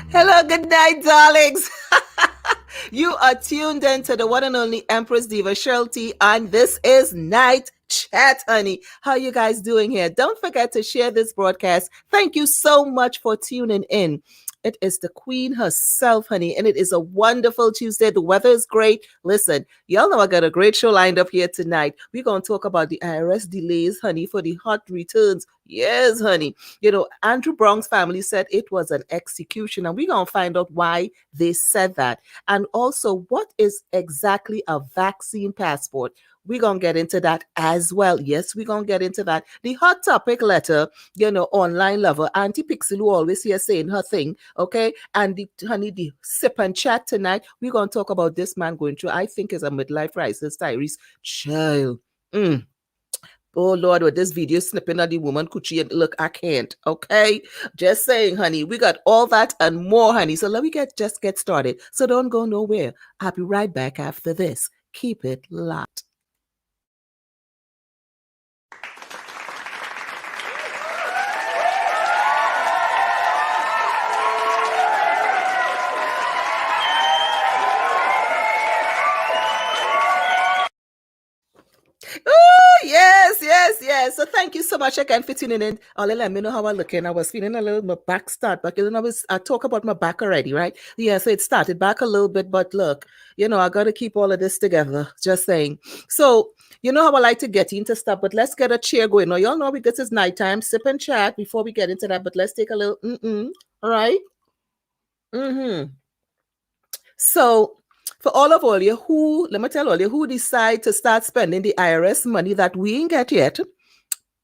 Hello, good night, darlings. You are tuned in to the one and only Empress Diva Cheryl T, and this is Night Chat, honey. How you guys doing here? Don't forget to share this broadcast. Thank you so much for tuning in. It is the queen herself, honey, and it is a wonderful Tuesday. The weather is great. Listen, y'all know I got a great show lined up here tonight. We're going to talk about the IRS delays, honey, for the hot returns. Yes, honey. Andrew Brown's family said it was an execution, and we're going to find out why they said that. And also, what is exactly a vaccine passport? We're going to get into that as well. Yes, we're going to get into that. The hot topic letter, online lover, Auntie Pixie, who always here saying her thing, okay? And the sip and chat tonight, we're going to talk about this man going through, I think, is a midlife crisis, Tyrese. Child. Oh Lord, with this video snipping of the woman coochie, and look, I can't. Okay, just saying, honey. We got all that and more, honey. So let me just get started. So don't go nowhere. I'll be right back after this. Keep it locked. Oh, yes, yes, yes. So thank you so much again for tuning in. Let me know how I'm looking. I was feeling a little, my back start back. I talk about my back already, right? Yeah, so it started back a little bit, but look, I got to keep all of this together. Just saying. So, you know how I like to get into stuff, but let's get a cheer going. Now, y'all know this is nighttime, sip and chat before we get into that, but let's take a little, all right? So, for all you who, let me tell all you who decide to start spending the IRS money that we ain't get yet,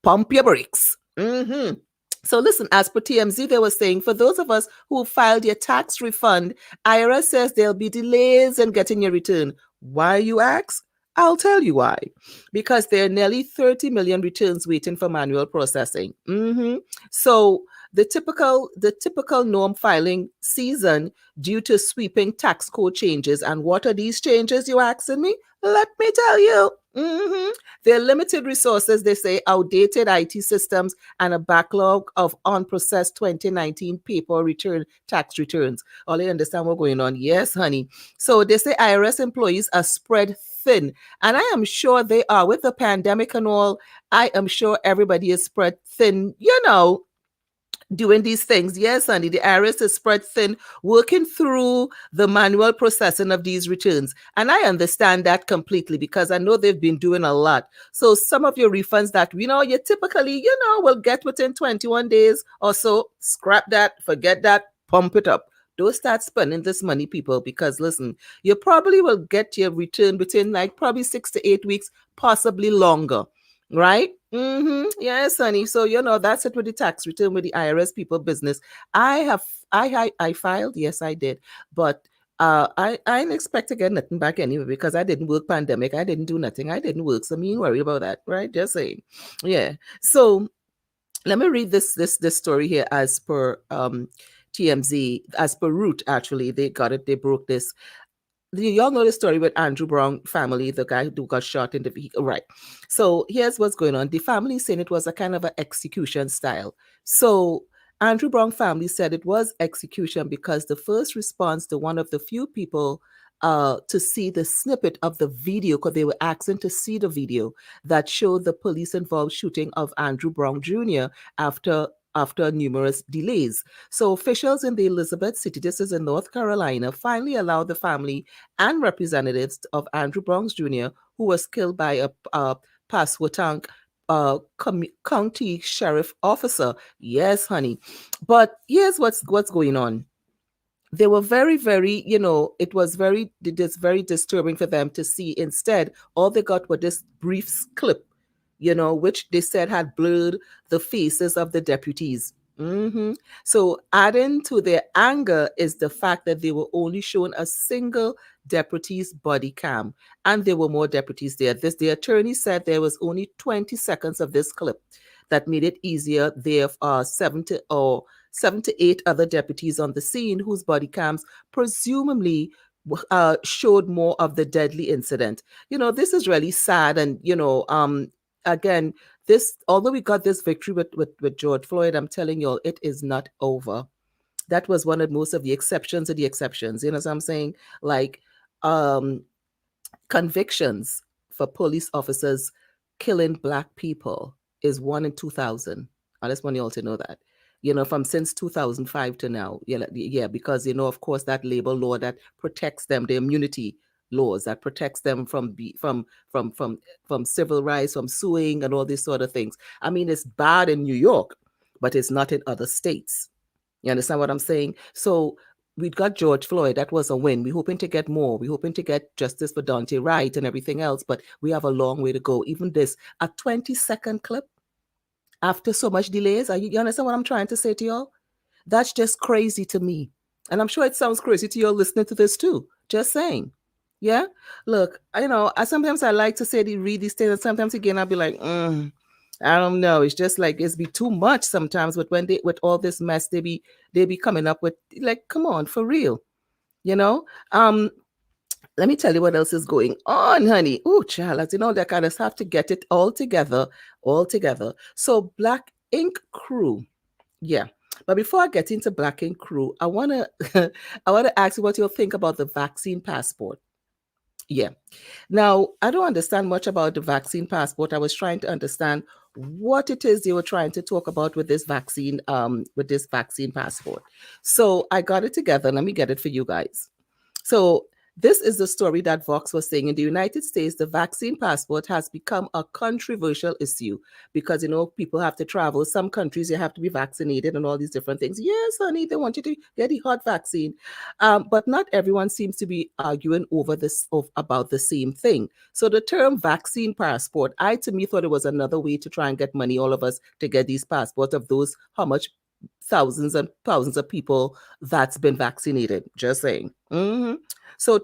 pump your brakes. So listen, as per TMZ, they were saying, for those of us who filed your tax refund, IRS says there'll be delays in getting your return. Why, you ask? I'll tell you why. Because there are nearly 30 million returns waiting for manual processing. So the typical norm filing season due to sweeping tax code changes. And what are these changes, you asking me? Let me tell you. There are limited resources, they say, outdated IT systems, and a backlog of unprocessed 2019 paper tax returns. All you understand what's going on? Yes, honey. So they say IRS employees are spread thin, and I am sure they are. With the pandemic and all, I am sure everybody is spread thin, doing these things. Yes, honey, the IRS is spread thin, working through the manual processing of these returns. And I understand that completely because I know they've been doing a lot. So some of your refunds that, you typically, will get within 21 days or so, scrap that, forget that, pump it up. Don't start spending this money, people, because listen, you probably will get your return within like probably 6 to 8 weeks, possibly longer. Right? Yes, honey. So that's it with the tax return with the IRS people business. I filed. Yes, I did, but I didn't expect to get nothing back anyway because I didn't work pandemic. I didn't do nothing. I didn't work, so me ain't worry about that, right? Just saying. Yeah. So let me read this story here as per TMZ, as per Root. Actually, they got it. They broke this. Y'all know the story with Andrew Brown family, the guy who got shot in the vehicle, right? So here's what's going on. The family saying it was a kind of an execution style. So Andrew Brown family said it was execution because the first response to one of the few people to see the snippet of the video, because they were asking to see the video that showed the police involved shooting of Andrew Brown Jr. after numerous delays. So officials in the Elizabeth City, this is in North Carolina, finally allowed the family and representatives of Andrew Brown Jr., who was killed by a Pasquotank county sheriff officer. Yes, honey. But here's what's going on. They were very, very, it is very disturbing for them to see. Instead, all they got was this brief clip, which they said had blurred the faces of the deputies. So adding to their anger is the fact that they were only shown a single deputy's body cam, and there were more deputies there. The attorney said there was only 20 seconds of this clip that made it easier. There are 7 to 8 other deputies on the scene whose body cams presumably showed more of the deadly incident. This is really sad, and again, although we got this victory with George Floyd, I'm telling you all, it is not over. that was one of most of the exceptions of the exceptions. You know what I'm saying? Like convictions for police officers killing Black people is 1 in 2,000. I just want you all to know that. From since 2005 to now. Yeah, because of course, that labor law that protects them, the immunity laws that protects them from civil rights, from suing and all these sort of things. I mean, it's bad in New York, but it's not in other states. You understand what I'm saying? So we got George Floyd. That was a win. We're hoping to get more. We're hoping to get justice for Dante Wright and everything else, but we have a long way to go. Even this, a 20-second clip after so much delays. You understand what I'm trying to say to y'all? That's just crazy to me. And I'm sure it sounds crazy to y'all listening to this too. Just saying. Yeah? Look, sometimes I like to read these things, and sometimes again I'll be like, I don't know. It's just like it's be too much sometimes. But when with all this mess, they be coming up with, like, come on, for real, Let me tell you what else is going on, honey. Oh, child, as they kind of have to get it all together. So Black Ink Crew, yeah. But before I get into Black Ink Crew, I wanna ask you what you'll think about the vaccine passport. Yeah. Now, I don't understand much about the vaccine passport. I was trying to understand what it is they were trying to talk about with this vaccine passport. So I got it together. Let me get it for you guys. So this is the story that Vox was saying. In the United States, the vaccine passport has become a controversial issue because, people have to travel. Some countries, you have to be vaccinated and all these different things. Yes, honey, they want you to get the hot vaccine. But not everyone seems to be arguing about the same thing. So the term vaccine passport, to me, thought it was another way to try and get money, all of us, to get these passports of those, how much thousands and thousands of people that's been vaccinated. Just saying. Mm-hmm. So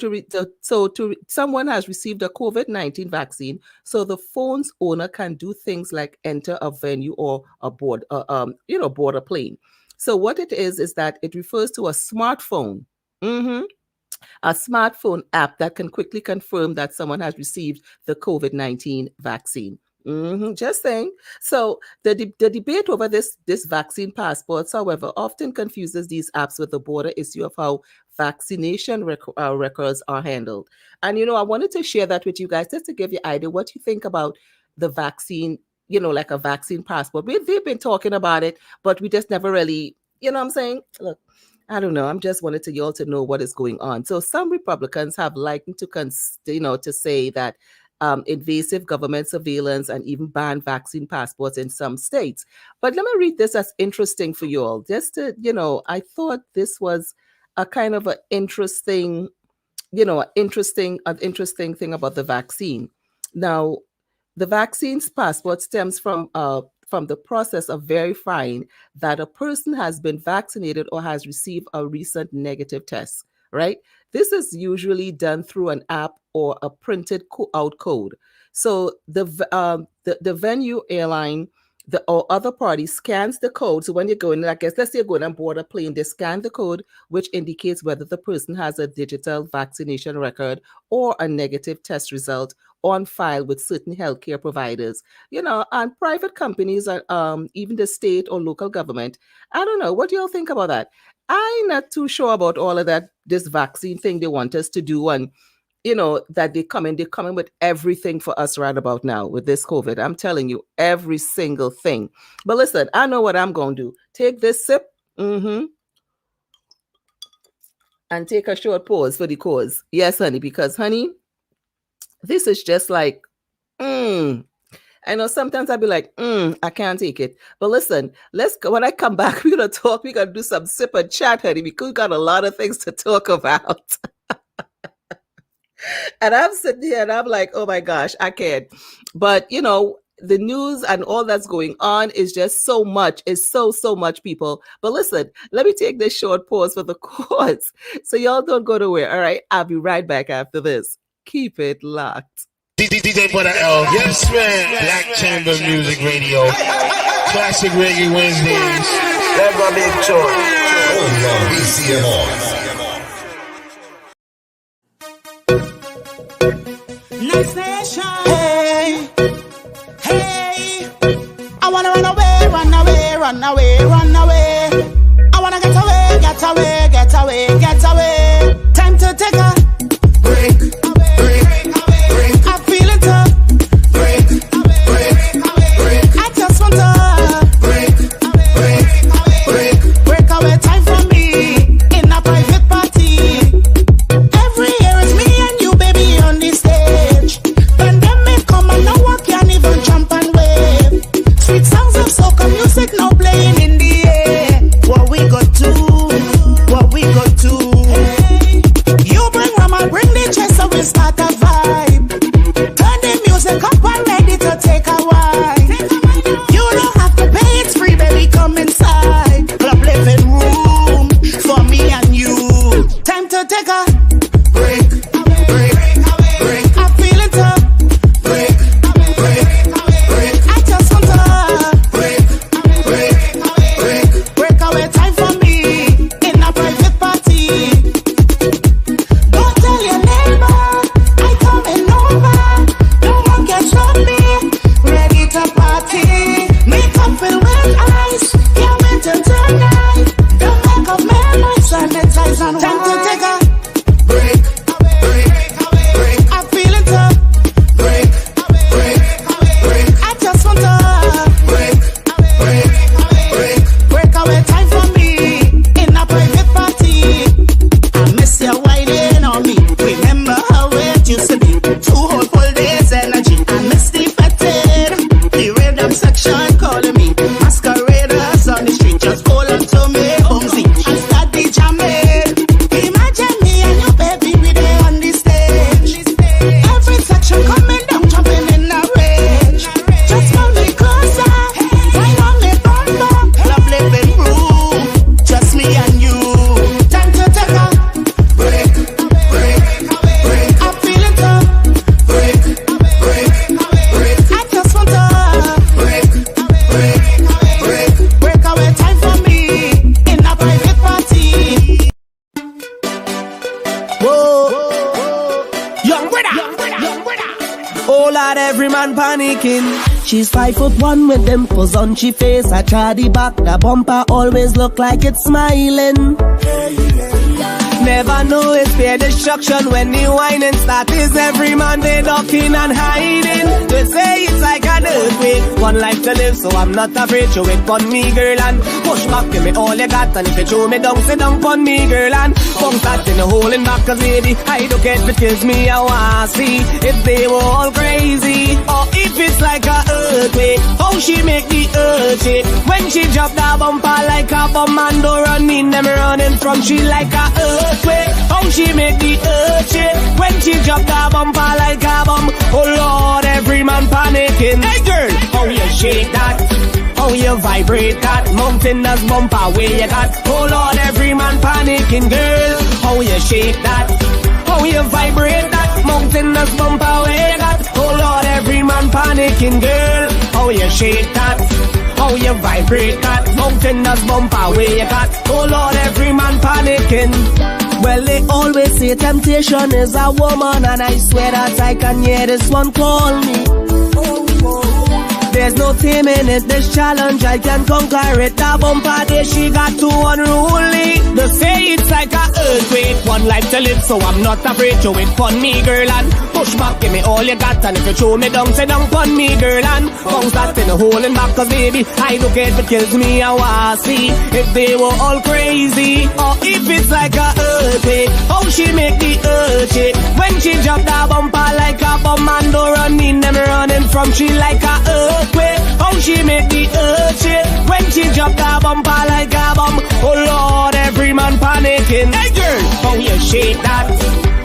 someone has received a COVID-19 vaccine, so the phone's owner can do things like enter a venue or board a plane. So what it is that it refers to a smartphone. Mm-hmm. A smartphone app that can quickly confirm that someone has received the COVID-19 vaccine. Mm-hmm. Just saying. So the debate over this vaccine passports, however, often confuses these apps with the broader issue of how vaccination records are handled. And, I wanted to share that with you guys just to give you an idea what you think about the vaccine, like a vaccine passport. They've been talking about it, but we just never really, what I'm saying? Look, I don't know. I'm just wanted to y'all to know what is going on. So some Republicans have likened to say that invasive government surveillance and even ban vaccine passports in some states. But let me read this as interesting for you all. Just to, I thought this was a kind of an interesting thing thing about the vaccine. Now, the vaccine's passport stems from the process of verifying that a person has been vaccinated or has received a recent negative test, right? This is usually done through an app or a printed out code. So the venue, airline, or other party scans the code. So when you're going, let's say you're going on board a plane, they scan the code, which indicates whether the person has a digital vaccination record or a negative test result on file with certain healthcare providers, and private companies, and even the state or local government. I don't know. What do y'all think about that? I'm not too sure about all of that, this vaccine thing they want us to do, and that they're coming with everything for us right about now with this COVID. I'm telling you, every single thing. But listen, I know what I'm going to do. Take this sip, and take a short pause for the cause. Yes, honey, because, honey, this is just like, I know sometimes I'll be like, I can't take it. But listen, when I come back, we're going to talk. We're going to do some sip and chat, honey, because we got a lot of things to talk about. And I'm sitting here and I'm like, oh my gosh, I can't. But, the news and all that's going on is just so much. It's so much, people. But listen, let me take this short pause for the cause. So y'all don't go nowhere. All right. I'll be right back after this. Keep it locked. DJ Butter L. Yes, man. Black Chamber Music Radio. Classic Reggae Wednesdays. Never big choice. Only on BCMR. Nice nation. Hey, hey. I wanna run away, run away, run away, run away. I wanna get away, get panicking. She's 5'1" with dimples on she face. I try the back, the bumper always look like it's smiling. Never know it's fear destruction when the whining start. Is every man they ducking and hiding. They say it's like an earthquake. One life to live, so I'm not afraid. Show it pon me, girl, and push back, give me all you got. And if you show me down, sit down pon me, girl, and bounce that in the hole in back. Cause lady, I don't care if it kills me, I wanna see if they were all crazy or if it's like a earthquake. How she make the earth shake when she drop that bumper like a bomb and don't run me, them running from she like a earthquake. How she make the earth shake when she drop that bumper like a bomb. Oh Lord, every man panicking. Hey girl, how you shake that? How you vibrate that? Mountainous bumper where you got? Oh Lord, every man panicking. Girl, how you shake that? How you vibrate that? Mountainous bumper where you got? Oh Lord, every man panicking. Girl, how you shake that? How you vibrate that? Mountainous bumper where you got? Oh Lord, every man panicking. Well, they always say temptation is a woman, and I swear that I can hear this one call me. There's no taming it, this challenge, I can conquer it. That bumper day, she got too unruly. They say it's like a earthquake. One life to live, so I'm not afraid. Show it pon me, girl, and push back, give me all you got. And if you show me down, say down pon me, girl, and bounce that in the hole in back. Cause baby, I don't care if it kills me, I wanna see if they were all crazy or if it's like a earthquake. How she make the earth shake when she drop that bumper like a bomb and don't run me, them running from she like a earthquake. How she make the earth shake when she drop that bumper like a bomb. Oh Lord, every man panicking. Hey girl, how you shake that?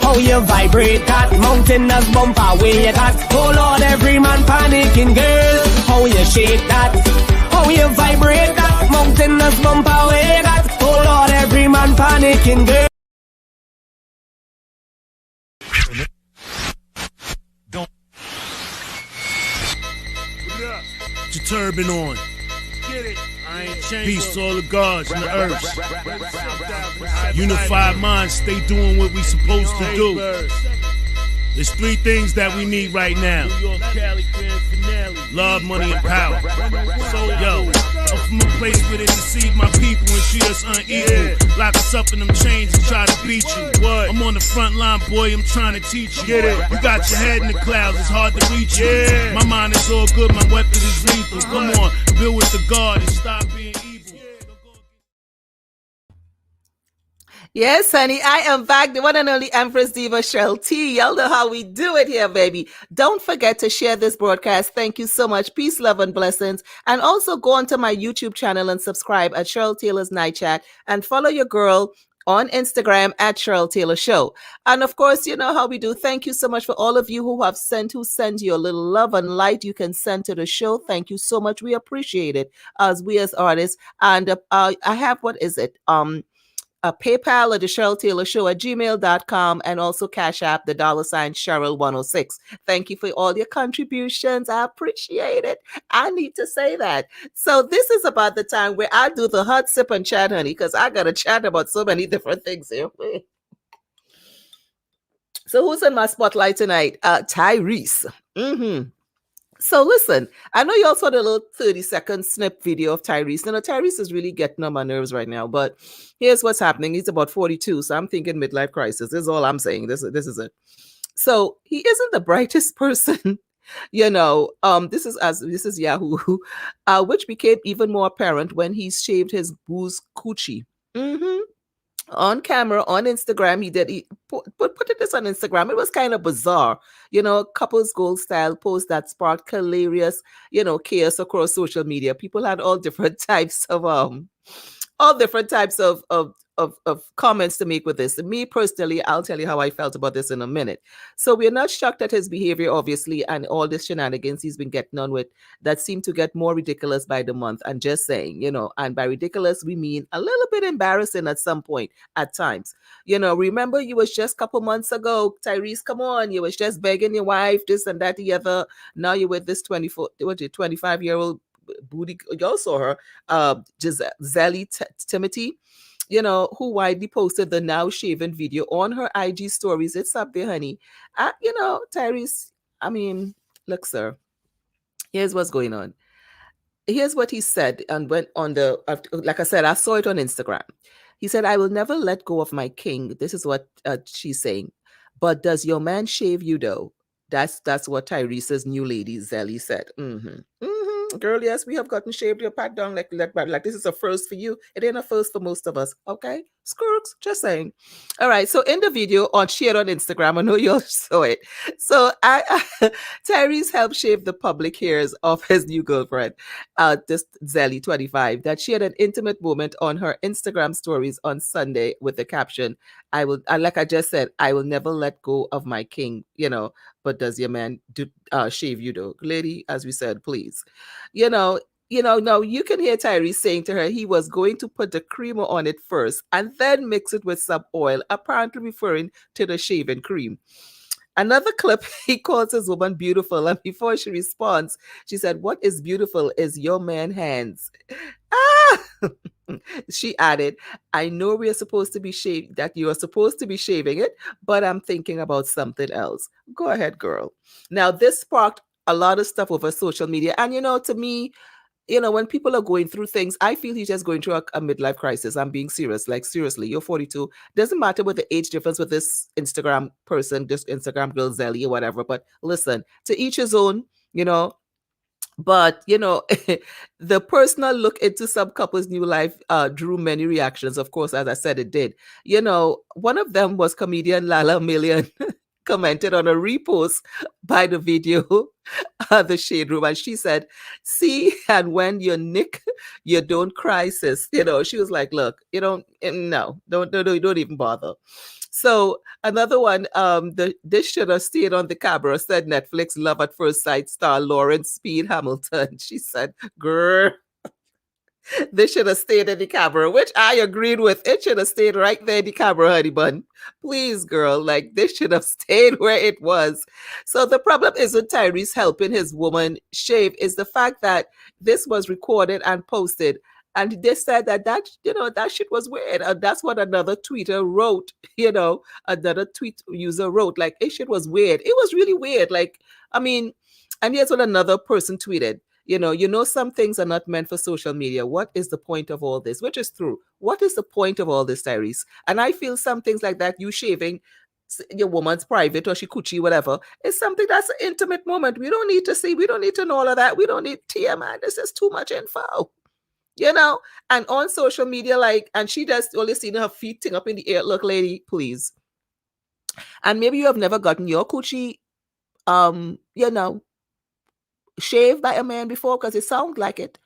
How you vibrate that? Mountainous bumper where you got? Oh Lord, every man panicking. Girl, how you shake that? How you vibrate that? Mountainous bumper where you got? Oh Lord, every man panicking. Girl. Your turban on. Get it. Peace to all the gods and the earth. Unified minds, stay doing what we supposed to do. There's three things that we need right now: love, money, and power. So yo, I'm from a place where they deceive my people and treat us unequal. Lock us up in them chains and try to beat you. I'm on the front line, boy, I'm trying to teach you. Get it? You got your head in the clouds, it's hard to reach you. My mind is all good, my weapon is lethal. Come on, build with the God and stop being evil. Yes, honey, I am back. The one and only Empress Diva Cheryl T. Y'all know how we do it here, baby. Don't forget to share this broadcast. Thank you so much. Peace, love, and blessings. And also go onto my YouTube channel and subscribe at Cheryl Taylor's Night Chat and follow your girl on Instagram at Cheryl Taylor Show. And of course, you know how we do. Thank you so much for all of you who sent you a little love and light you can send to the show. Thank you so much. We appreciate it as artists. And I have, what is it? PayPal at the Cheryl Taylor Show at gmail.com, and also Cash App, the $ Cheryl 106. Thank you for all your contributions. I appreciate it. I need to say that. So this is about the time where I do the hot sip and chat, honey, because I got to chat about so many different things here. So who's in my spotlight tonight? Tyrese. So listen, I know you all saw the little 30-second snip video of Tyrese. Now, Tyrese is really getting on my nerves right now, but here's what's happening. He's about 42, so I'm thinking midlife crisis. This is all I'm saying. This is it. So he isn't the brightest person. This is Yahoo, which became even more apparent when he shaved his booze coochie. On camera, on Instagram, he put this on Instagram. It was kind of bizarre, couples gold style post that sparked hilarious, chaos across social media. People had all different types of comments to make with this. Me personally, I'll tell you how I felt about this in a minute. So we're not shocked at his behavior, obviously, and all this shenanigans he's been getting on with that seem to get more ridiculous by the month. And just saying, and by ridiculous, we mean a little bit embarrassing at some point, at times. Remember you was just a couple months ago, Tyrese, come on, you was just begging your wife, this and that, the other. Now you're with this 25-year-old booty. Y'all saw her, Zelly Timothy, who widely posted the now shaven video on her IG stories. It's up there, honey. Tyrese, I mean, look, sir, Here's what's going on. Here's what he said, and went on like I said, I saw it on Instagram. He said, "I will never let go of my king." This is what she's saying. But does your man shave you though? That's what Tyrese's new lady Zelly said. Girl, yes, we have gotten shaved your pat down like this is a first for you. It ain't a first for most of us. Okay, Skirks, just saying. All right, so in the video on shared on Instagram, I know you all saw it. So Tyrese helped shave the public hairs of his new girlfriend, this Zelly 25, that she had an intimate moment on her Instagram stories on Sunday with the caption, "I will," like I just said, "I will never let go of my king." But does your man shave you though, lady? As we said, please. You know, no, you can hear Tyrese saying to her he was going to put the creamer on it first and then mix it with some oil, apparently referring to the shaving cream. Another clip, he calls his woman beautiful, and before she responds, she said, "What is beautiful is your man hands." Ah! She added, "I know we are supposed to be that you are supposed to be shaving it, but I'm thinking about something else." Go ahead, girl. Now, this sparked a lot of stuff over social media. And to me, when people are going through things, I feel he's just going through a midlife crisis. I'm being serious. Like, seriously, you're 42. Doesn't matter what the age difference with this Instagram person, this Instagram girl, Zelly, or whatever. But listen, to each his own, you know. But, the personal look into some couple's new life drew many reactions. Of course, as I said, it did. One of them was comedian Lala Million commented on a repost by the video, the Shade Room, and she said, "See, and when you nick, you don't cry, sis." She was like, "Look, you don't, no, don't even bother." So another one, this should have stayed on the camera, said Netflix Love at First Sight star Lauren Speed Hamilton. She said, "Girl, they should have stayed in the camera," which I agreed with. It should have stayed right there in the camera, honey bun. Please, girl, like this should have stayed where it was. So the problem isn't Tyrese helping his woman shave, is the fact that this was recorded and posted. And they said that shit was weird. And that's what another tweeter wrote, another tweet user wrote. Like, it shit was weird. It was really weird. Like, I mean, and here's what another person tweeted. Some things are not meant for social media. What is the point of all this? Which is true. What is the point of all this, Tyrese? And I feel some things like that, you shaving your woman's private or she coochie, whatever, is something that's an intimate moment. We don't need to see. We don't need to know all of that. We don't need TMI. This is too much info. And on social media, and she just only seen her feet thing up in the air. Look, lady, please. And maybe you have never gotten your coochie, shaved by a man before, because it sounds like it.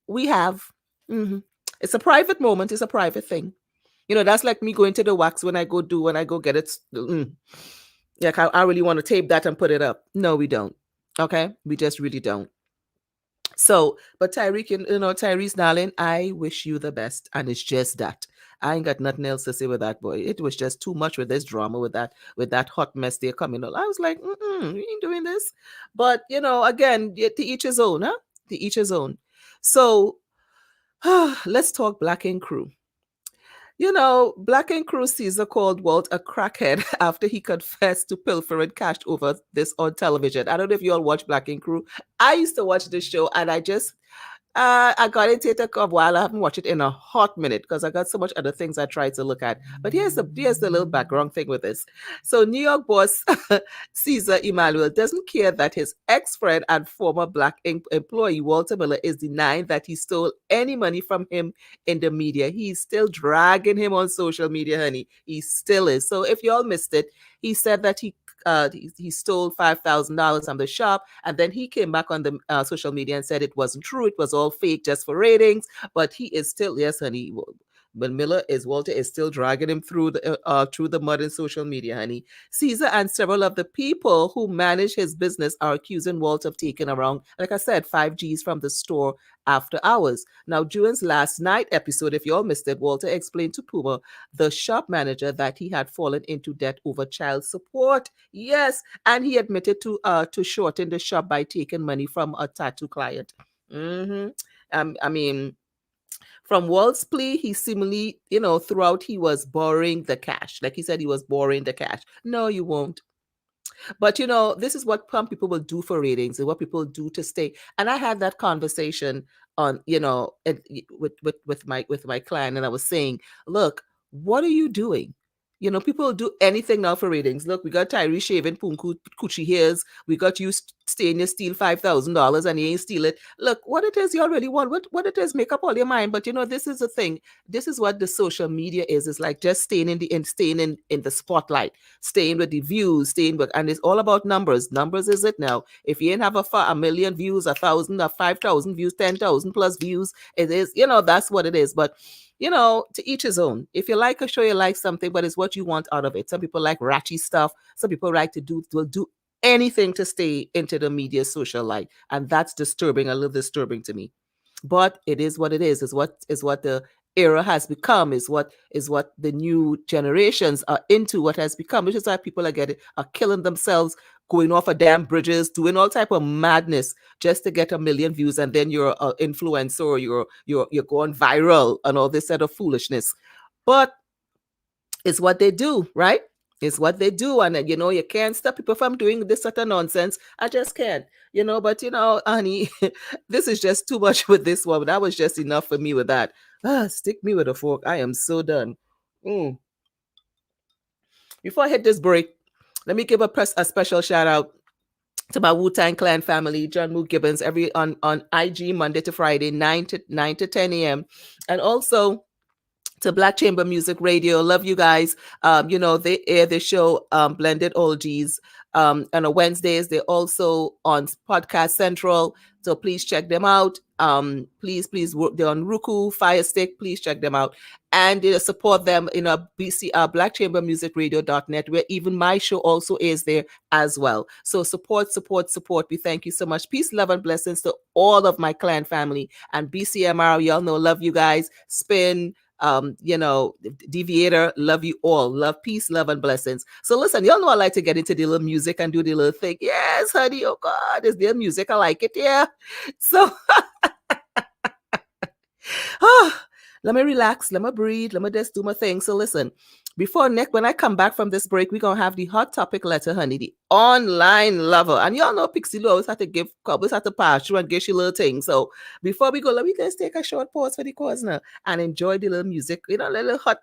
We have. It's a private moment. It's a private thing. That's like me going to the wax when I go get it. Like, I really want to tape that and put it up. No, we don't. Okay? We just really don't. So, but Tyrese, darling, I wish you the best. And it's just that. I ain't got nothing else to say with that, boy. It was just too much with this drama, with that hot mess they're coming on. I was like, we ain't doing this. But, again, to each his own, huh? To each his own. So, let's talk Black Ink Crew. Black Ink Crew Caesar called Walt a crackhead after he confessed to pilfering cash over this on television. I don't know if you all watch Black Ink Crew. I used to watch this show, and I got into it a while. I haven't watched it in a hot minute because I got so much other things I tried to look at. But here's the little background thing with this. So New York boss Caesar Emanuel doesn't care that his ex-friend and former Black Ink employee Walter Miller is denying that he stole any money from him in the media. He's still dragging him on social media, honey. He still is. So if you all missed it, he said that he stole $5,000 from the shop, and then he came back on the social media and said it wasn't true. It was all fake, just for ratings. But he is still, yes, honey. But Walter is still dragging him through the mud in social media, honey. Caesar and several of the people who manage his business are accusing Walter of taking around, like I said, 5 G's from the store after hours. Now, during last night episode, if you all missed it, Walter explained to Puma, the shop manager, that he had fallen into debt over child support. Yes, and he admitted to shorten the shop by taking money from a tattoo client. I mean, from Walt's plea, he seemingly, throughout he was borrowing the cash. Like he said, he was borrowing the cash. No, you won't. But this is what some people will do for ratings and what people do to stay. And I had that conversation on, with my client, and I was saying, look, what are you doing? People do anything now for ratings. Look, we got Tyree shaving Punku Coochie hairs. We got you staying you steal $5,000 and you ain't steal it. Look, what it is you already want, what it is, make up all your mind. But this is the thing. This is what the social media is. It's like just staying in the spotlight, staying with the views, and it's all about numbers. Numbers is it now. If you ain't have a million views, 1,000 or 5,000 views, 10,000 plus views, it is, that's what it is. But to each his own. If you like a show, you like something, but it's what you want out of it. Some people like ratchy stuff. Some people will do anything to stay into the media social light. And that's disturbing, a little disturbing to me. But it is what it is. Is what the era has become, is what the new generations are into, what has become, which is why people are killing themselves, going off of damn bridges, doing all type of madness just to get 1 million views, and then you're an influencer, or you're going viral and all this sort of foolishness. But it's what they do, right? It's what they do, and you can't stop people from doing this sort of nonsense. I just can't, But honey, this is just too much with this one. That was just enough for me with that. Stick me with a fork. I am so done. Before I hit this break, let me give a special shout out to my Wu-Tang Clan family, John Moo Gibbons, on IG Monday to Friday, 9 to 10 a.m. And also to Black Chamber Music Radio. Love you guys. They air the show Blended Oldies on a Wednesdays. They're also on Podcast Central, so please check them out. Please, they're on Roku, Fire Stick. Please check them out and support them in a blackchambermusicradio.net, where even my show also is there as well. So support. We thank you so much. Peace, love, and blessings to all of my clan family and BCMR. Y'all know, love you guys. Spin. Deviator, love you all. Love, peace, love, and blessings. So listen, y'all know I like to get into the little music and do the little thing. Yes, honey, oh God, is there music? I like it, yeah. So let me relax, let me breathe, let me just do my thing. So listen, when I come back from this break, we're going to have the hot topic letter, honey, the online lover. And y'all know Pixie Lou always have to pass through and give you little things. So before we go, let me just take a short pause for the cause now and enjoy the little music. Little hot,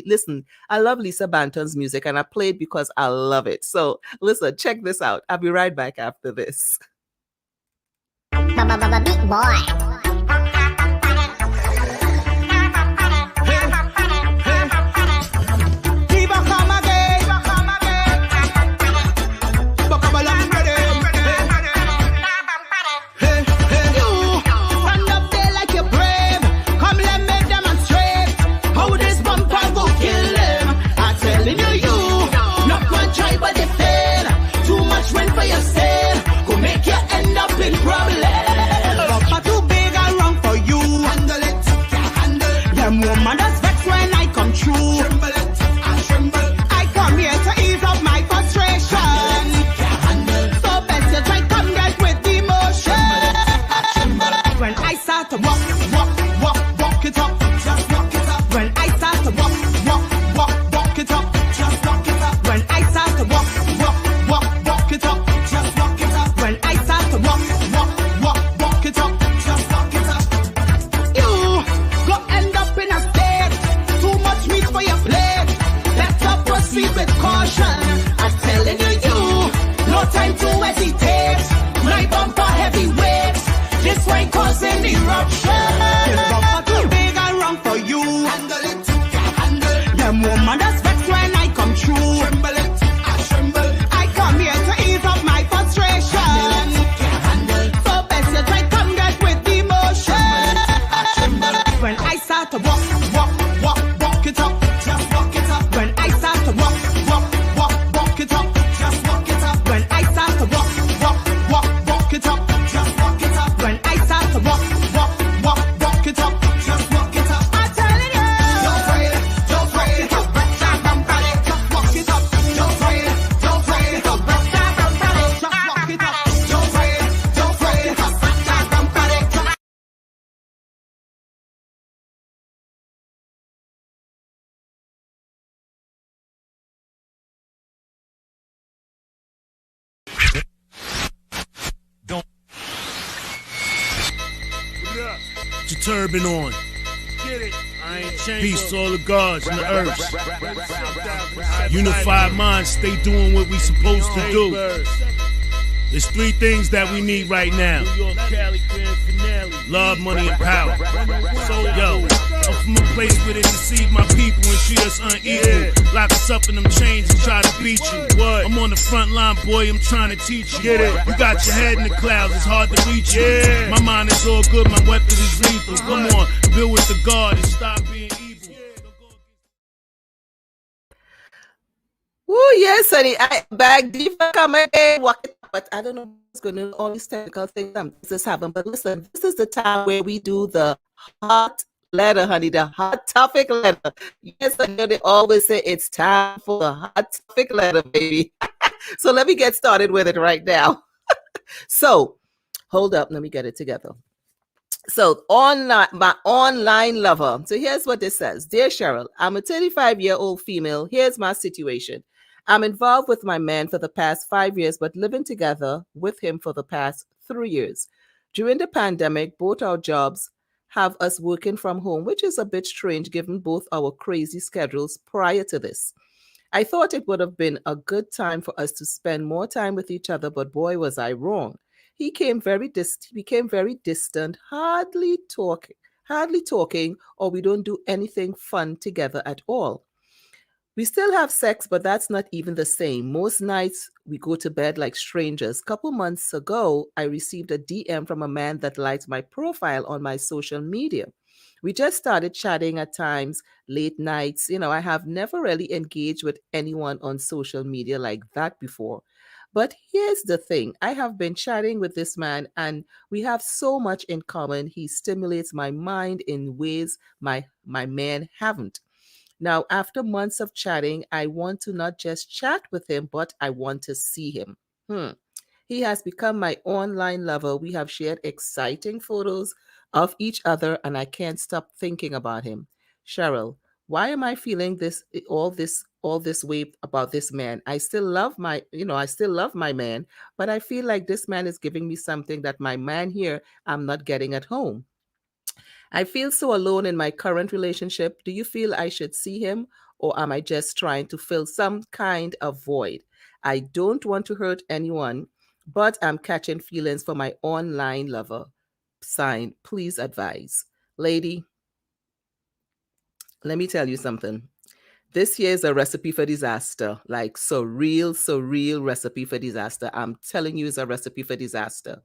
listen, I love Lisa Banton's music and I play it because I love it. So listen, check this out. I'll be right back after this. Big boy. turban on. Get it. I ain't changed. Peace to all the gods and the earths. Unified minds, stay doing what we supposed to do. There's three things that we need right now: New York, Cali, grand finale. love, money, and power. So, yo, I'm from a place where they deceive my people and treat us unequal. Lock us up in them chains and try to beat you. What? I'm on the front line, boy, I'm trying to teach you. Get it. You got your head in the clouds, it's hard to reach you. Yeah. My mind is all good, my weapon is lethal. Come on, build with the God and stop being evil. Oh yes, honey. I bag diva come again. Walk it up, but I don't know what's going on. All these technical things this happen. But listen, this is the time where we do the hot letter, honey. The hot topic letter. Yes, I know they always say it's time for the hot topic letter, baby. So let me get started with it right now. So hold up, let me get it together. So my online lover. So here's what this says. Dear Cheryl, I'm a 35-year-old female. Here's my situation. I'm involved with my man for the past 5 years, but living together with him for the past 3 years. During the pandemic, both our jobs have us working from home, which is a bit strange given both our crazy schedules prior to this. I thought it would have been a good time for us to spend more time with each other, but boy, was I wrong. He became very distant, hardly talking, or we don't do anything fun together at all. We still have sex, but that's not even the same. Most nights we go to bed like strangers. Couple months ago, I received a DM from a man that liked my profile on my social media. We just started chatting at times, late nights. I have never really engaged with anyone on social media like that before. But here's the thing, I have been chatting with this man and we have so much in common. He stimulates my mind in ways my man haven't. Now, after months of chatting, I want to not just chat with him, but I want to see him. He has become my online lover. We have shared exciting photos of each other, and I can't stop thinking about him. Cheryl, why am I feeling all this way about this man? I still love my man, but I feel like this man is giving me something that my man here I'm not getting at home. I feel so alone in my current relationship. Do you feel I should see him, or am I just trying to fill some kind of void? I don't want to hurt anyone, but I'm catching feelings for my online lover. Sign, please advise. Lady, let me tell you something. This here is a recipe for disaster. Like, so real recipe for disaster. I'm telling you, it's a recipe for disaster.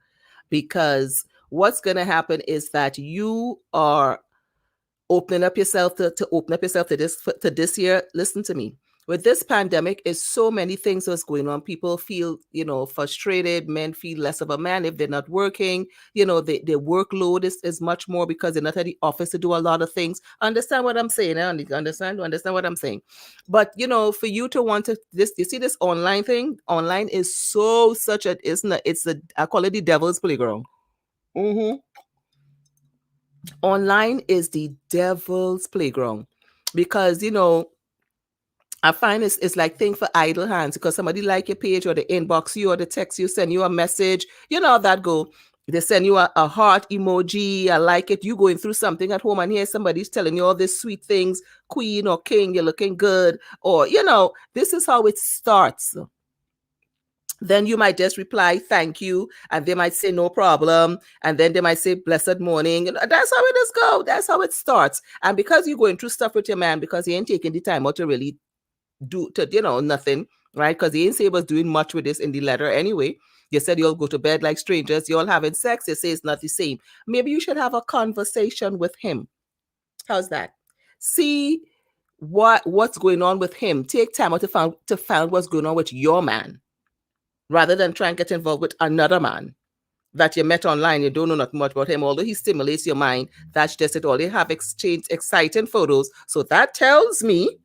Because what's going to happen is that you are opening up yourself to open up yourself to this year. Listen to me. With this pandemic, is so many things that's going on. People feel, frustrated. Men feel less of a man if they're not working. Their workload is much more because they're not at the office to do a lot of things. Understand what I'm saying? Understand what I'm saying. But for you to want to you see this online thing. Online is such a I call it the devil's playground. Online is the devil's playground because I find it's like thing for idle hands, because somebody like your page or they inbox you or they text you, send you a message, how that go. They send you a heart emoji, I like it. You going through something at home and here somebody's telling you all these sweet things, queen or king, you're looking good, or this is how it starts. Then you might just reply, thank you. And they might say, no problem. And then they might say, blessed morning. That's how it is go. That's how it starts. And because you're going through stuff with your man, because he ain't taking the time out to really do, nothing, right? Because he ain't say he was doing much with this in the letter anyway. You said you'll go to bed like strangers. You're all having sex. You say it's not the same. Maybe you should have a conversation with him. How's that? See what's going on with him. Take time out to find what's going on with your man, rather than try and get involved with another man that you met online. You don't know not much about him, although he stimulates your mind. That's just it all. They have exchanged exciting photos. So that tells me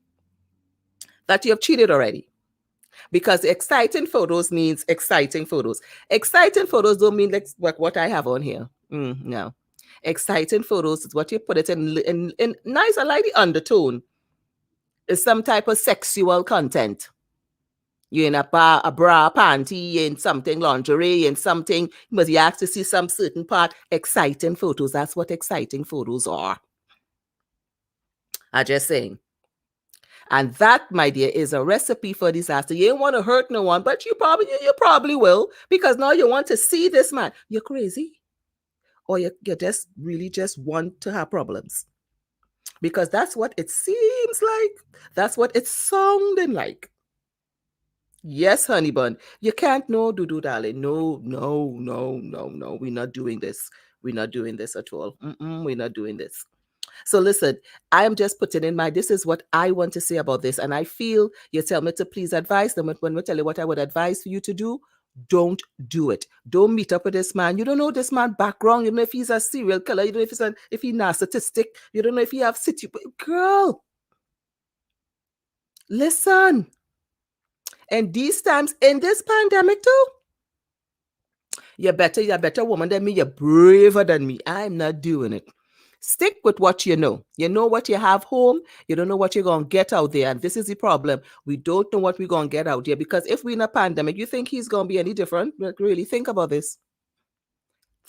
that you have cheated already. Because exciting photos means exciting photos. Exciting photos don't mean like what I have on here. No. Exciting photos is what you put it in nice, I like the undertone. It's some type of sexual content. You in a bra, panty, in something, lingerie, in something, but you have to see some certain part. Exciting photos. That's what exciting photos are. I'm just saying. And that, my dear, is a recipe for disaster. You don't want to hurt no one, but you probably will, because now you want to see this man. You're crazy. Or you just really just want to have problems. Because that's what it seems like. That's what it's sounding like. Yes, honey bun. You can't, no, Dudu, darling. No. We're not doing this. We're not doing this at all. We're not doing this. So listen, I am just putting in my, this is what I want to say about this. And I feel you tell me to please advise them. When we tell you what I would advise for you to do, don't do it. Don't meet up with this man. You don't know this man background. You don't know if he's a serial killer. You don't know if he's narcissistic. You don't know if he have girl. Listen. And these times, in this pandemic too, you're better woman than me. You're braver than me. I'm not doing it. Stick with what you know. You know what you have home. You don't know what you're going to get out there. And this is the problem. We don't know what we're going to get out there. Because if we're in a pandemic, you think he's going to be any different? Really, think about this.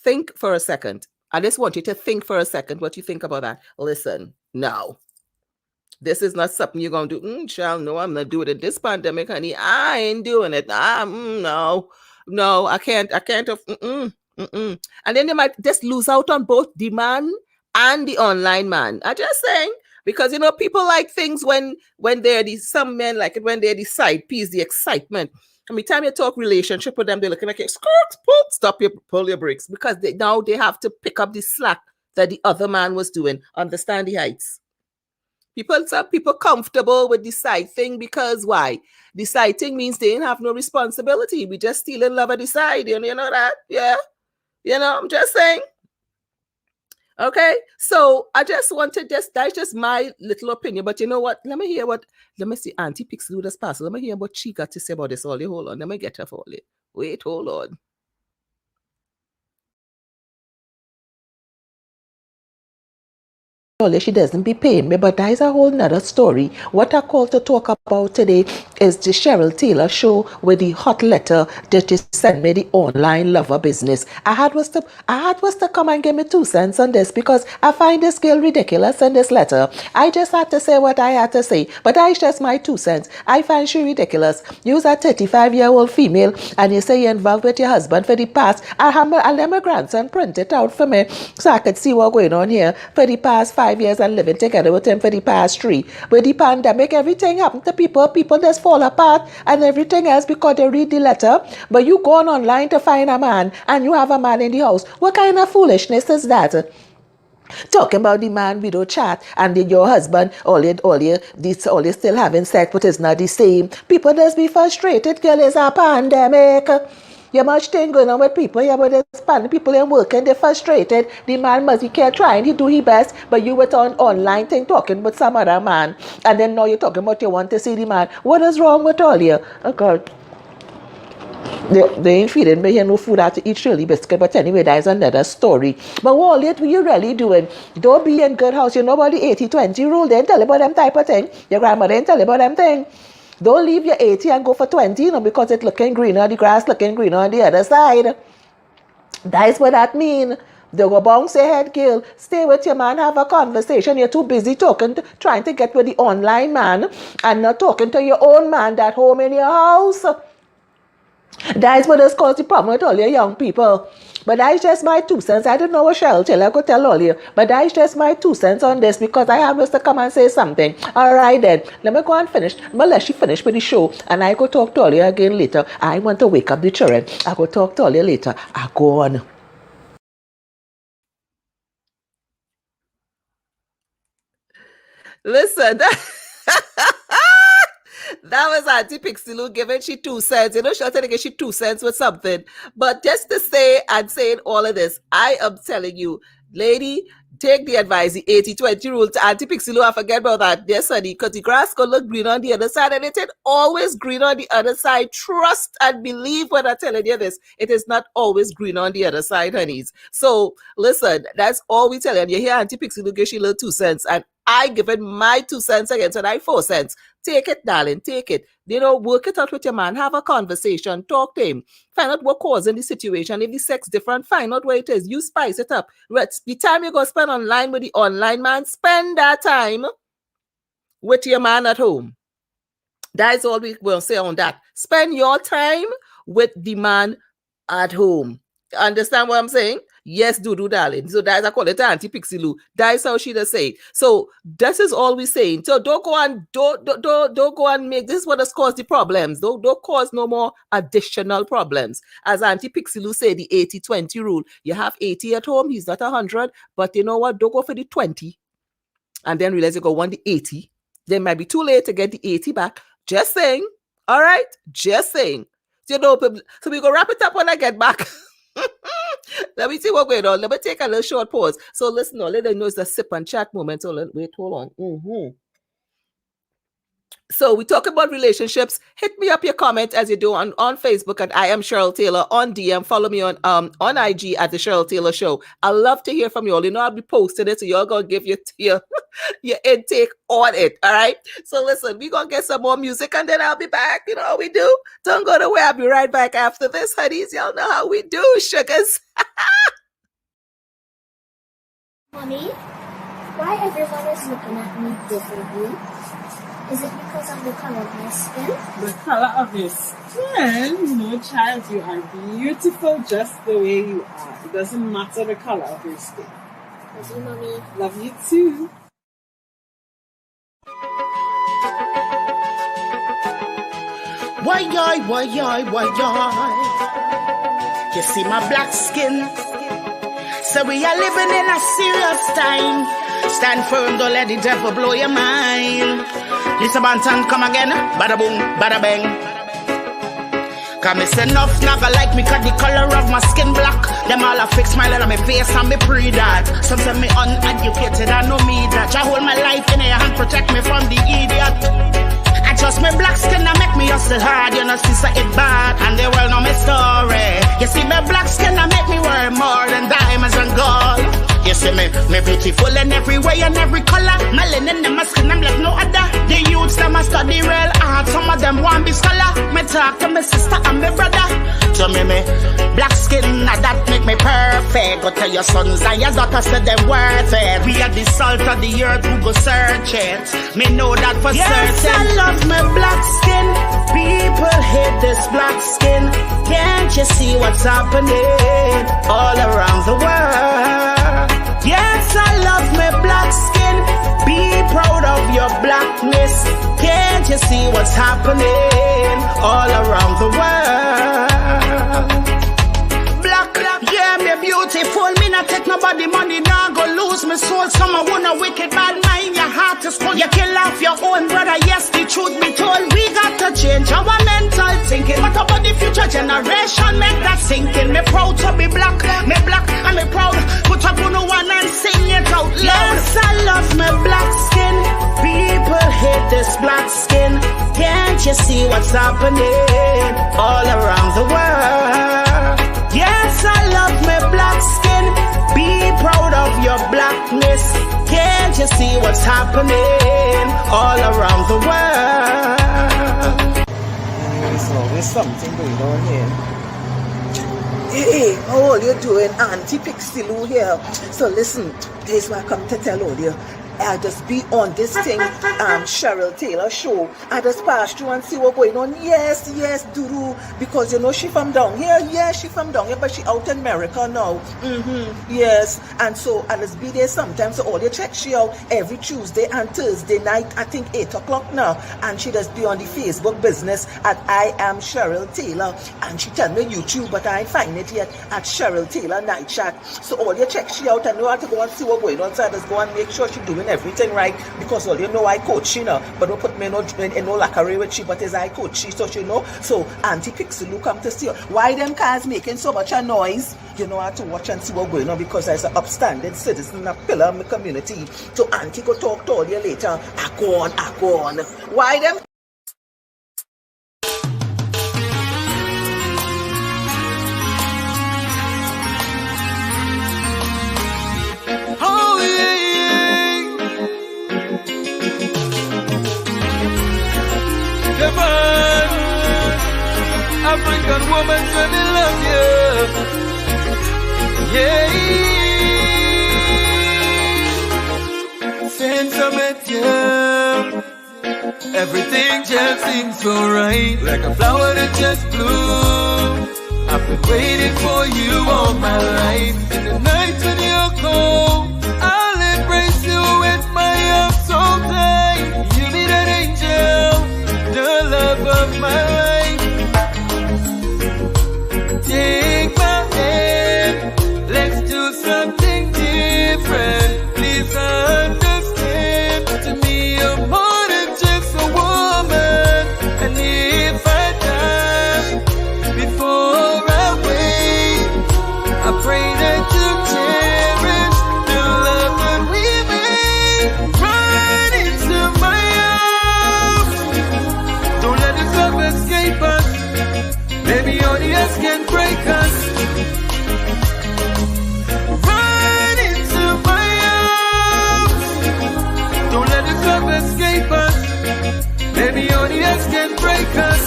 Think for a second. I just want you to think for a second what you think about that. Listen, no. This is not something you're going to do. Child, no, I'm not doing it. This pandemic, honey, I ain't doing it. No, I can't. And then they might just lose out on both the man and the online man. I'm just saying, because, people like things when they're some men like it when they're the side piece, the excitement. Every time you talk relationship with them, they're looking like, pull your brakes, because now they have to pick up the slack that the other man was doing. Understand the heights. Some people comfortable with the side thing because why? The side thing means they didn't have no responsibility. We just still in love at the side. You know that? Yeah. I'm just saying. Okay. So I just wanted that's just my little opinion. But you know what? Let me see Auntie Pixie this pass. Let me hear what she got to say about this. Hold on. Let me get her for it. Wait, hold on. She doesn't be paying me, but that is a whole nother story. What I called to talk about today is the Cheryl Taylor show with the hot letter that you sent me, the online lover business. I had was to come and give me 2 cents on this because I find this girl ridiculous in this letter. I just had to say what I had to say, but that's just my 2 cents. I find she ridiculous. You're a 35-year-old female and you say you're involved with your husband for the past. I let my grandson print it out for me so I could see what's going on here for the past 5 years and living together with him for the past 3. With the pandemic, everything happened to people. People just fall apart and everything else because they read the letter. But you go online to find a man and you have a man in the house. What kind of foolishness is that? Talking about the man widow chat and your husband, all you still having sex, but it's not the same. People just be frustrated, girl. It's a pandemic. You much thing going on with people here, but this people ain't working, they're frustrated. The man must be trying, he do his best, but you were on online thing talking with some other man, and then now you're talking about you want to see the man. What is wrong with all you? Oh God. They ain't feeding me here no food out to eat Shirley biscuit, but anyway, that is another story. But what you really doing? Don't be in good house. You know about the 80-20 rule. They ain't tell you about them type of thing. Your grandmother ain't tell you about them thing. Don't leave your 80 and go for 20, because it's looking greener, the grass looking greener on the other side. That's what that means. They go bounce your head, girl. Stay with your man, have a conversation. You're too busy trying to get with the online man and not talking to your own man that home in your house. That's what has caused the problem with all your young people. But that's just my 2 cents. I don't know what Cheryl Taylor could tell all you. But that's just my 2 cents on this because I have to come and say something. All right then. Let me go and finish. But let she finish with the show. And I go talk to all you again later. I want to wake up the children. I go talk to all you later. I go on. Listen. That was Auntie Pixie Lou giving she 2 cents. She'll tell you she 2 cents with something. But just to say and saying all of this, I am telling you, lady, take the advice, the 80-20 rule to Auntie Pixie Lou. I forget about that. Yes, honey, because the grass could look green on the other side, and it ain't always green on the other side. Trust and believe when I'm telling you this. It is not always green on the other side, honeys. So, listen, that's all we tell you. And you hear Auntie Pixie Lou give she little 2 cents, and I give it my 2 cents again, so that 4 cents. Take it, darling, take it. Work it out with your man. Have a conversation. Talk to him. Find out what causing the situation. If the sex different, find out what it is. You spice it up. The time you go spend online with the online man, spend that time with your man at home. That is all we will say on that. Spend your time with the man at home. Understand what I'm saying? Yes, do, darling. So that's I call it Auntie Pixie Lou. That is how she does say it. So this is all we're saying. So don't go and make this is what has caused the problems. Don't cause no more additional problems. As Auntie Pixie Lou say, the 80-20 rule. You have 80 at home, he's not 100, but you know what? Don't go for the 20 and then realize you go want the 80. Then might be too late to get the 80 back. Just saying. All right? Just saying. So we go wrap it up when I get back. Let me see what's going on. Let me take a little short pause. So listen, let them know it's a sip and chat moment. So wait, hold on. So we talk about relationships. Hit me up your comment as you do on Facebook at I am Cheryl Taylor, on DM. Follow me on IG at the Cheryl Taylor Show. I love to hear from you all. I'll be posting it, so y'all gonna give your intake on it. All right. So listen, we're gonna get some more music and then I'll be back. You know how we do. Don't go nowhere. I'll be right back after this, honeys. Y'all know how we do, sugars. Mommy, why everyone is looking at me differently? Is it because of the color of my skin? The color of your skin? Child, you are beautiful just the way you are. It doesn't matter the color of your skin. Love you, Mommy. Love you too. Why? You see my black skin? So we are living in a serious time. Stand firm, don't let the devil blow your mind. Lisa Banton, come again, bada boom, bada bang. Come it's enough, never like me, cause the color of my skin black. Them all a fix smile on my face and me pre that. Some say me uneducated, I know me that. I hold my life in your hand, protect me from the idiot. I trust my black skin that make me hustle hard. You know, sister, it bad, and they well know my story. You see, my black skin that make me worry more than diamonds and gold. You see me beautiful in every way and every color. Melanin in my skin, I'm like no other. The youths, them a study real hard. Some of them want be scholar. Me talk to my sister and my brother. To me, black skin, now that make me perfect. Go tell your sons and your daughters that they're worth it. We are the salt of the earth, who go search it. Me know that for certain. Yes, I love my black skin. People hate this black skin. Can't you see what's happening all around the world? Yes, I love my black skin. Be proud of your blackness. Can't you see what's happening all around the world? Black, yeah, me beautiful. Me not take nobody money, now go lose my soul. Someone wanna wicked bad mind. Your heart is full. You kill off your own brother. Yes, the truth be told. We got to change our mental thinking. What about the future generation? Make that sink in. Me proud to be black. Me black and me proud. Put up on one and sing it out loud. Yes, I love my black skin. People hate this black skin. Can't you see what's happening all around the world? Yes, I love my black skin. Be proud of your blackness. Can't you see what's happening all around the world? There's always something going on here. Hey, how are you doing? Auntie Pixie Lou here. So listen, this is what I come to tell all you. I just be on this thing, Cheryl Taylor Show. I just pass through and see what's going on. Yes, Duru, because you know she from down here. Yeah, she from down here, but she out in America now. Yes, and so I just be there sometimes. So all you check she out every Tuesday and Thursday night. I think 8 o'clock now, and she just be on the Facebook business at I am Cheryl Taylor, and she tell me YouTube, but I ain't find it yet at Cheryl Taylor Night Chat. So all you check she out and know how to go and see what's going on. So I just go and make sure she doing everything right, because all you know I coach, you know, but don't put me in no lackery with she, but as I coach she, so you know. So Auntie Pixie Lou come to see her. Why them cars making so much a noise? You know, I have to watch and see what's going on, because as an upstanding citizen, a pillar of my community. So Auntie go talk to all you later. I go on. Why them? African woman, say me love you. Yeah. Since I met you, everything just seems so right. Like a flower that just bloomed. I've been waiting for you all my life. In the nights when you're cold, I'll embrace you with my arms so tight. You be that angel, the love of my life. Take my hand, let's do something different. Please understand, to me you're more than just a woman. And if I die before I wake, I pray that you cherish the love that we made. Run into my arms, don't let this love escape us. Maybe only us can break us. Run into my arms, don't let this love escape us. Maybe only us can break us.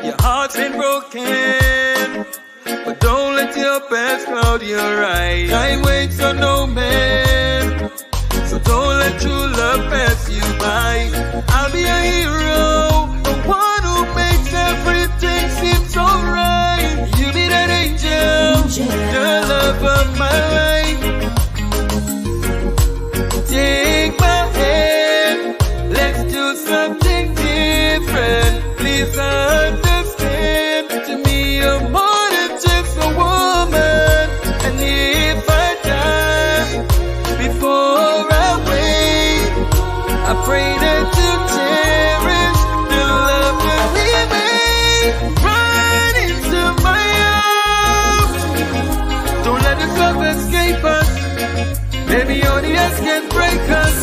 Your heart's been broken, but don't let your past cloud your eyes. Time waits on no man, so don't let true love pass you by. I'll be a hero, the one who makes everything seem so right. You be that angel, the love of my life. Take my hand, let's do something different. Please understand, to me you're more than just a woman. And if I die before I wake, I pray that you cherish the love that we made. Run into my arms, don't let this love escape us. Maybe only us can break us.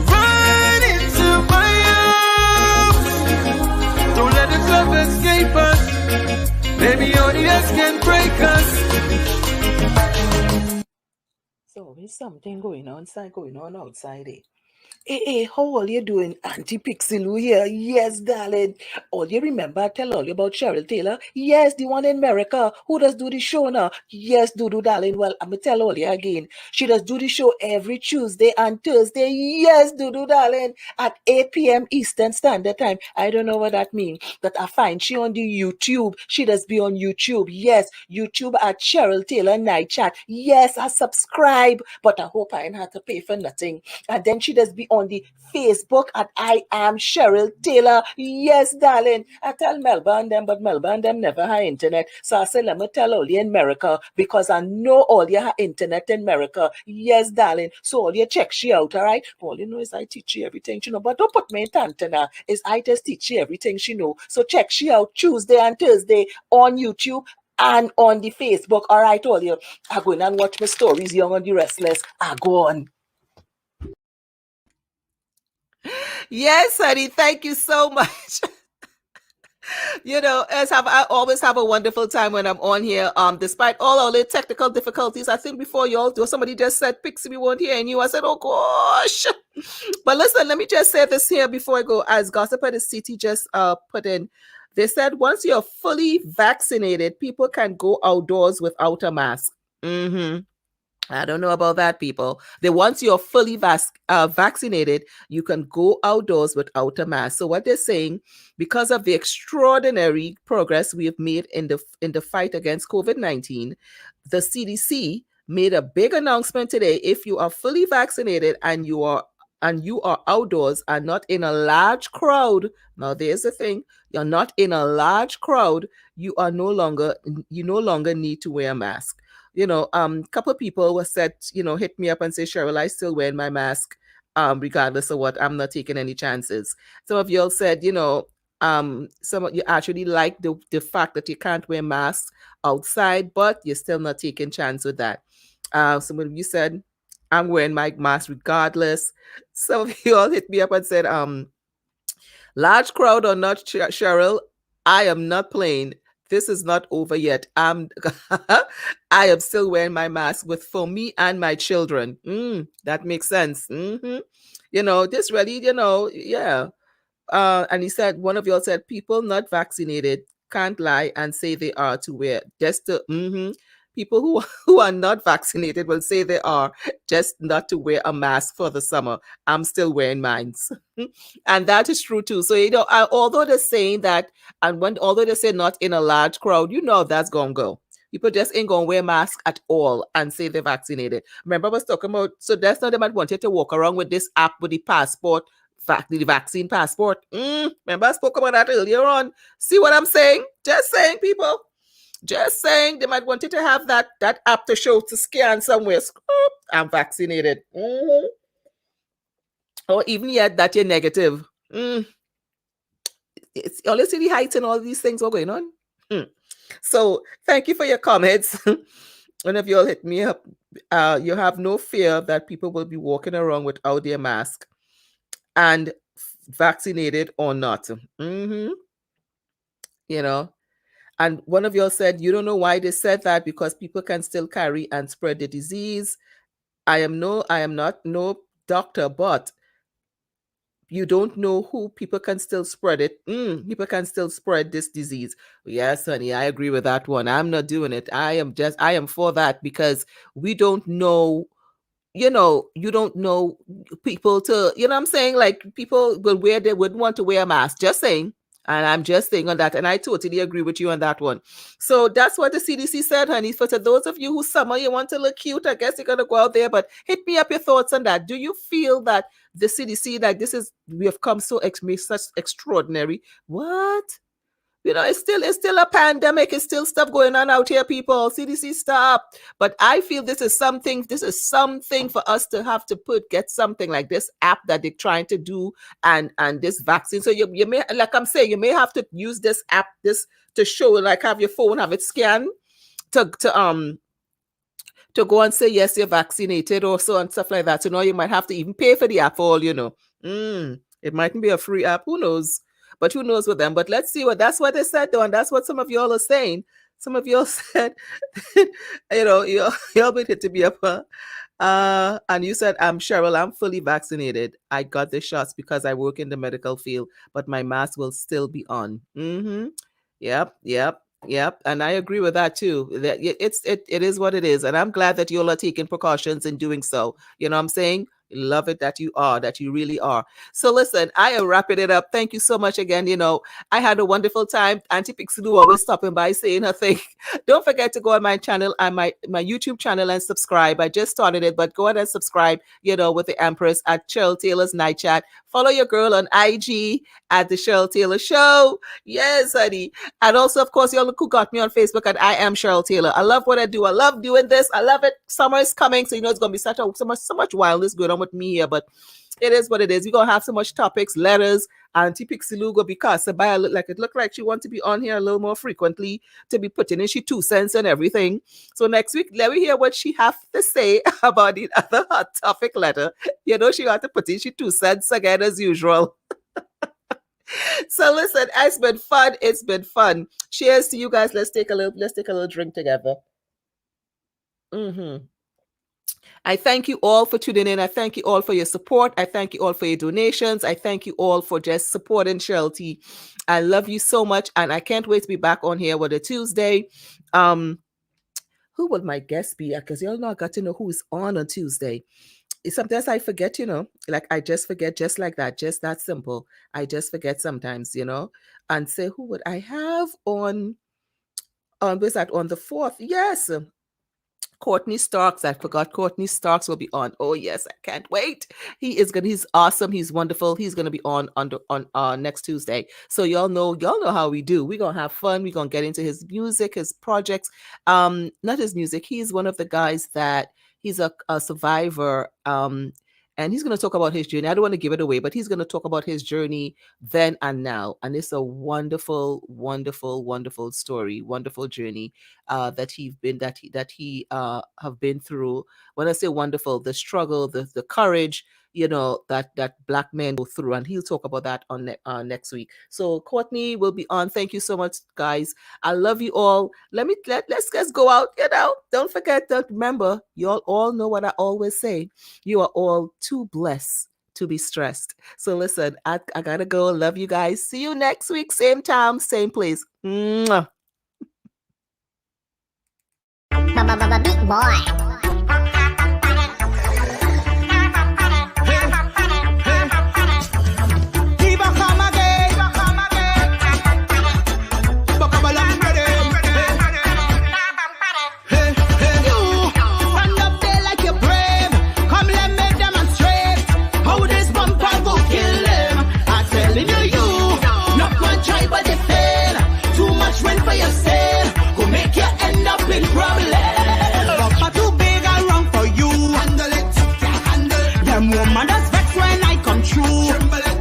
Run into my arms, don't let this love escape us. Maybe only us can break us. So there's something going on outside. Hey, how are you doing, Auntie Pixie Lou here? Yes, darling. All you remember, I tell all you about Cheryl Taylor? Yes, the one in America. Who does do the show now? Yes, Dudu, darling. Well, I'm going to tell all you again. She does do the show every Tuesday and Thursday. Yes, Dudu, darling. At 8 p.m. Eastern Standard Time. I don't know what that means, but I find she on the YouTube. She does be on YouTube. Yes, YouTube at Cheryl Taylor Night Chat. Yes, I subscribe, but I hope I ain't had to pay for nothing. And then she does be on the Facebook at I am Cheryl Taylor. Yes, darling. I tell Melbourne them, but Melbourne them never have internet. So I say, let me tell all you in America, because I know all you have internet in America. Yes, darling. So all you check she out, all right? All you know is I teach you everything she know, but don't put me in Tantana. Is I just teach you everything she know. So check she out Tuesday and Thursday on YouTube and on the Facebook. All right, all you. I go in and watch my stories, Young and the Restless. I go on. Yes, honey. Thank you so much. I always have a wonderful time when I'm on here. Despite all our little technical difficulties, I think before you all do, somebody just said, Pixie, we won't hear you. I said, oh gosh. But listen, let me just say this here before I go. As Gossip at the City just put in, they said once you're fully vaccinated, people can go outdoors without a mask. I don't know about that, people. Once you're fully vaccinated, you can go outdoors without a mask. So what they're saying, because of the extraordinary progress we have made in the fight against COVID-19, the CDC made a big announcement today. If you are fully vaccinated and you are outdoors and not in a large crowd, now there's the thing, you're not in a large crowd, you no longer need to wear a mask. Couple of people were said, hit me up and say, Cheryl, I still wear my mask, regardless of what. I'm not taking any chances. Some of you all said, some of you actually like the fact that you can't wear masks outside, but you're still not taking chance with that. Some of you said, I'm wearing my mask regardless. Some of you all hit me up and said, large crowd or not, Cheryl, I am not playing. This is not over yet. I am still wearing my mask for me and my children. That makes sense. This really, yeah. And he said, one of y'all said, people not vaccinated can't lie and say they are to wear just to. People who who are not vaccinated will say they are just not to wear a mask for the summer. I'm still wearing mine, and that is true too. So although they're saying that, and although they say not in a large crowd, that's gonna go. People just ain't gonna wear masks at all and say they're vaccinated. Remember, I was talking about, so that's not they might want you to walk around with this app with the passport, the vaccine passport. Remember, I spoke about that earlier on. See what I'm saying? Just saying, people. Just saying, they might want you to have that app to show to scan somewhere. I'm vaccinated. Or even yet that you're negative. It's all see the heights and all these things are going on. So thank you for your comments. One of you all hit me up. You have no fear that people will be walking around without their mask and vaccinated or not. And one of y'all said, you don't know why they said that, because people can still carry and spread the disease. I am not no doctor, but you don't know who people can still spread it. People can still spread this disease. Yes, honey, I agree with that one. I'm not doing it. I am for that, because we don't know, you don't know people to, what I'm saying? Like, people they wouldn't want to wear a mask. Just saying. And I'm just saying on that. And I totally agree with you on that one. So that's what the CDC said, honey. For those of you who summer, you want to look cute, I guess you're going to go out there. But hit me up your thoughts on that. Do you feel that the CDC, like we have come such extraordinary? What? It's still a pandemic. It's still stuff going on out here, people. CDC, stop. But I feel this is something for us to have to get something like this app that they're trying to do, and this vaccine. So you may, like I'm saying, you may have to use this app, to show, like, have your phone, have it scanned to go and say, yes, you're vaccinated or so, and stuff like that. So now you might have to even pay for the app all, It mightn't be a free app. Who knows? But who knows with them? But let's see that's what they said, though. And that's what some of y'all are saying. Some of y'all said, y'all been hit to be up. And you said, I'm Cheryl, I'm fully vaccinated. I got the shots because I work in the medical field, but my mask will still be on. Yep. And I agree with that too. That it is what it is. And I'm glad that you all are taking precautions in doing so. You know what I'm saying? Love it that you really are. So listen, I am wrapping it up. Thank you so much again. I had a wonderful time. Auntie Pixie always stopping by saying her thing. Don't forget to go on my channel and my YouTube channel and subscribe. I just started it, but go ahead and subscribe, with the Empress at Cheryl Taylor's Night Chat. Follow your girl on IG at the Cheryl Taylor Show. Yes, honey. And also, of course, y'all who got me on Facebook at I am Cheryl Taylor. I love what I do. I love doing this. I love it. Summer is coming, so it's going to be so much wildness going on with me here, but it is what it is. We're going to have so much topics, letters, Auntie Pixie Lou be cast by it look like she wants to be on here a little more frequently, to be putting in she 2 cents and everything. So next week, let me hear what she have to say about the other hot topic letter. She got to put in she 2 cents again as usual. So listen, it's been fun. It's been fun. Cheers to you guys. Let's take a little drink together. I thank you all for tuning in. I thank you all for your support. I thank you all for your donations. I thank you all for just supporting Cheryl T. I love you so much, and I can't wait to be back on here with a Tuesday. Who would my guest be? Because y'all know I got to know who's on Tuesday. Sometimes I forget, like I just forget, just like that, just that simple. I just forget sometimes, and say, who would I have on was that on the 4th? Yes. Courtney Starks. I forgot Courtney Starks will be on. Oh yes, I can't wait. He's awesome. He's wonderful. He's gonna be on next Tuesday. So y'all know how we do. We're gonna have fun. We're gonna get into his music, his projects. Not his music. He's one of the guys that he's a survivor. And he's going to talk about his journey. I don't want to give it away, but he's going to talk about his journey then and now. And it's a wonderful, wonderful, wonderful story, wonderful journey that he have been through. When I say wonderful, the struggle, the courage, that Black men go through. And he'll talk about that on next week. So Courtney will be on. Thank you so much, guys. I love you all. Let's just go out. Don't forget that. Remember, you all know what I always say. You are all too blessed to be stressed. So listen, I gotta go. Love you guys. See you next week, same time, same place. Mwah. Big boy. Woman that's vexed when I come true.